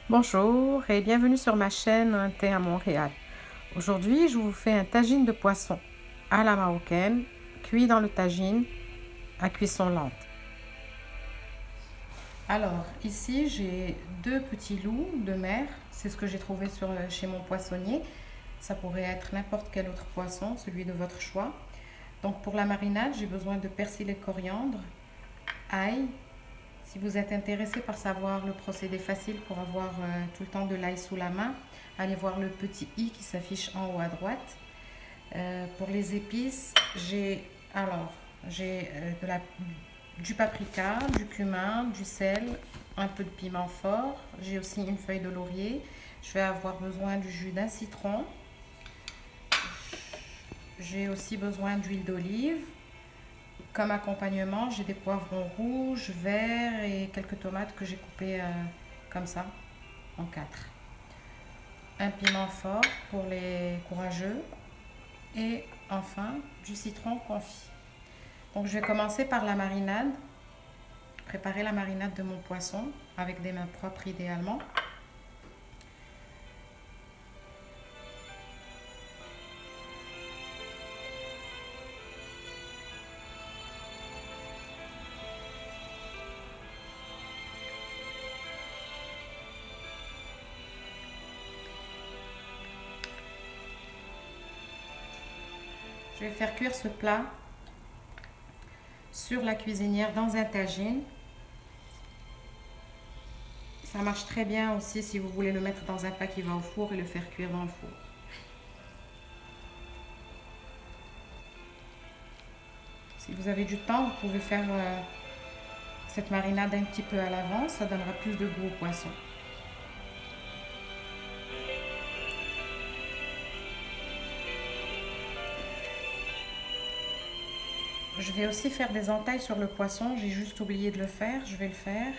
Bonjour et bienvenue sur ma chaîne Un thé à Montréal. Aujourd'hui, je vous fais un tagine de poisson à la marocaine, cuit dans le tagine à cuisson lente. Alors, ici, j'ai deux petits loups de mer. C'est ce que j'ai trouvé chez mon poissonnier. Ça pourrait être n'importe quel autre poisson, celui de votre choix. Donc, pour la marinade, j'ai besoin de persil et coriandre, ail. Si vous êtes intéressé par savoir le procédé facile pour avoir tout le temps de l'ail sous la main, allez voir le petit i qui s'affiche en haut à droite. Pour les épices, j'ai du paprika, du cumin, du sel, un peu de piment fort. J'ai aussi une feuille de laurier. Je vais avoir besoin du jus d'un citron. J'ai aussi besoin d'huile d'olive. Comme accompagnement, j'ai des poivrons rouges, verts et quelques tomates que j'ai coupées comme ça, en quatre. Un piment fort pour les courageux et enfin du citron confit. Donc je vais commencer par la marinade, préparer la marinade de mon poisson avec des mains propres idéalement. Je vais faire cuire ce plat sur la cuisinière dans un tagine. Ça marche très bien aussi si vous voulez le mettre dans un plat qui va au four et le faire cuire dans le four. Si vous avez du temps, vous pouvez faire cette marinade un petit peu à l'avance, ça donnera plus de goût au poisson. Je vais aussi faire des entailles sur le poisson, j'ai juste oublié de le faire, je vais le faire.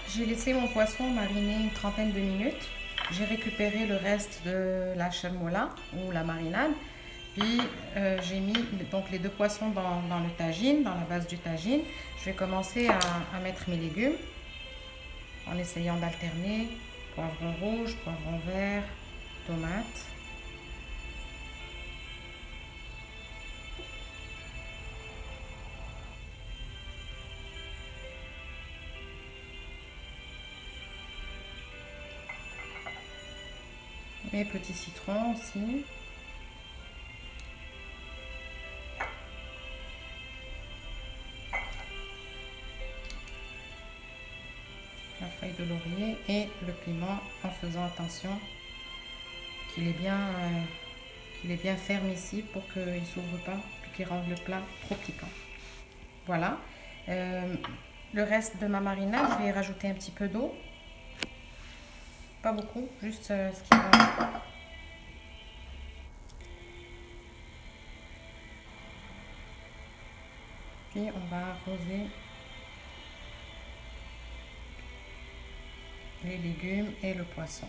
J'ai laissé mon poisson mariner une trentaine de minutes. J'ai récupéré le reste de la chermoula ou la marinade. Puis j'ai mis donc les deux poissons dans le tagine, dans la base du tagine. Je vais commencer à mettre mes légumes en essayant d'alterner poivron rouge, poivron vert, tomates. Mes petits citrons aussi. La feuille de laurier et le piment en faisant attention qu'il est bien ferme ici pour qu'il ne s'ouvre pas et qu'il rende le plat trop piquant. Voilà. Le reste de ma marinade, je vais y rajouter un petit peu d'eau. Pas beaucoup, juste ce qui va. Puis on va arroser les légumes et le poisson.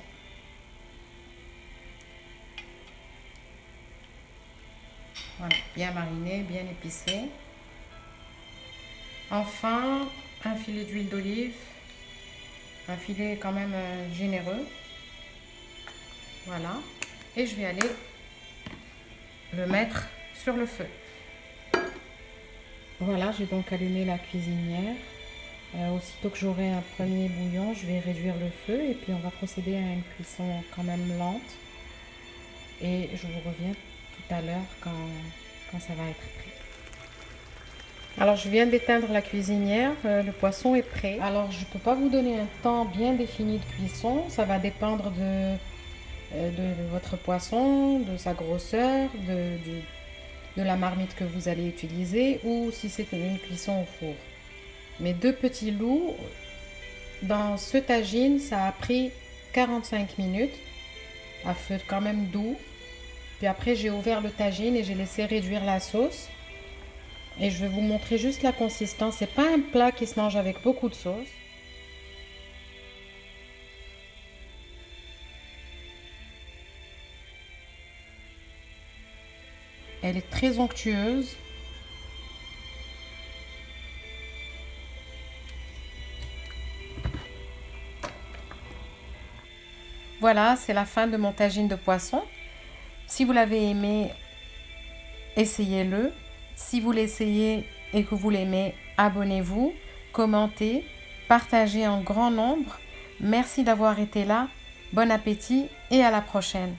Voilà, bien mariné, bien épicé. Enfin, un filet d'huile d'olive, un filet quand même généreux. Voilà. Et je vais aller le mettre sur le feu. Voilà, j'ai donc allumé la cuisinière. Aussitôt que j'aurai un premier bouillon, je vais réduire le feu et puis on va procéder à une cuisson quand même lente. Et je vous reviens tout à l'heure quand ça va être prêt. Alors je viens d'éteindre la cuisinière, le poisson est prêt. Alors je ne peux pas vous donner un temps bien défini de cuisson, ça va dépendre de votre poisson, de sa grosseur, de la marmite que vous allez utiliser ou si c'est une cuisson au four. Mes deux petits loups, dans ce tagine, ça a pris 45 minutes à feu quand même doux. Puis après, j'ai ouvert le tagine et j'ai laissé réduire la sauce. Et je vais vous montrer juste la consistance. C'est pas un plat qui se mange avec beaucoup de sauce. Elle est très onctueuse. Voilà, c'est la fin de mon tagine de poisson. Si vous l'avez aimé, essayez-le. Si vous l'essayez et que vous l'aimez, abonnez-vous, commentez, partagez en grand nombre. Merci d'avoir été là. Bon appétit et à la prochaine.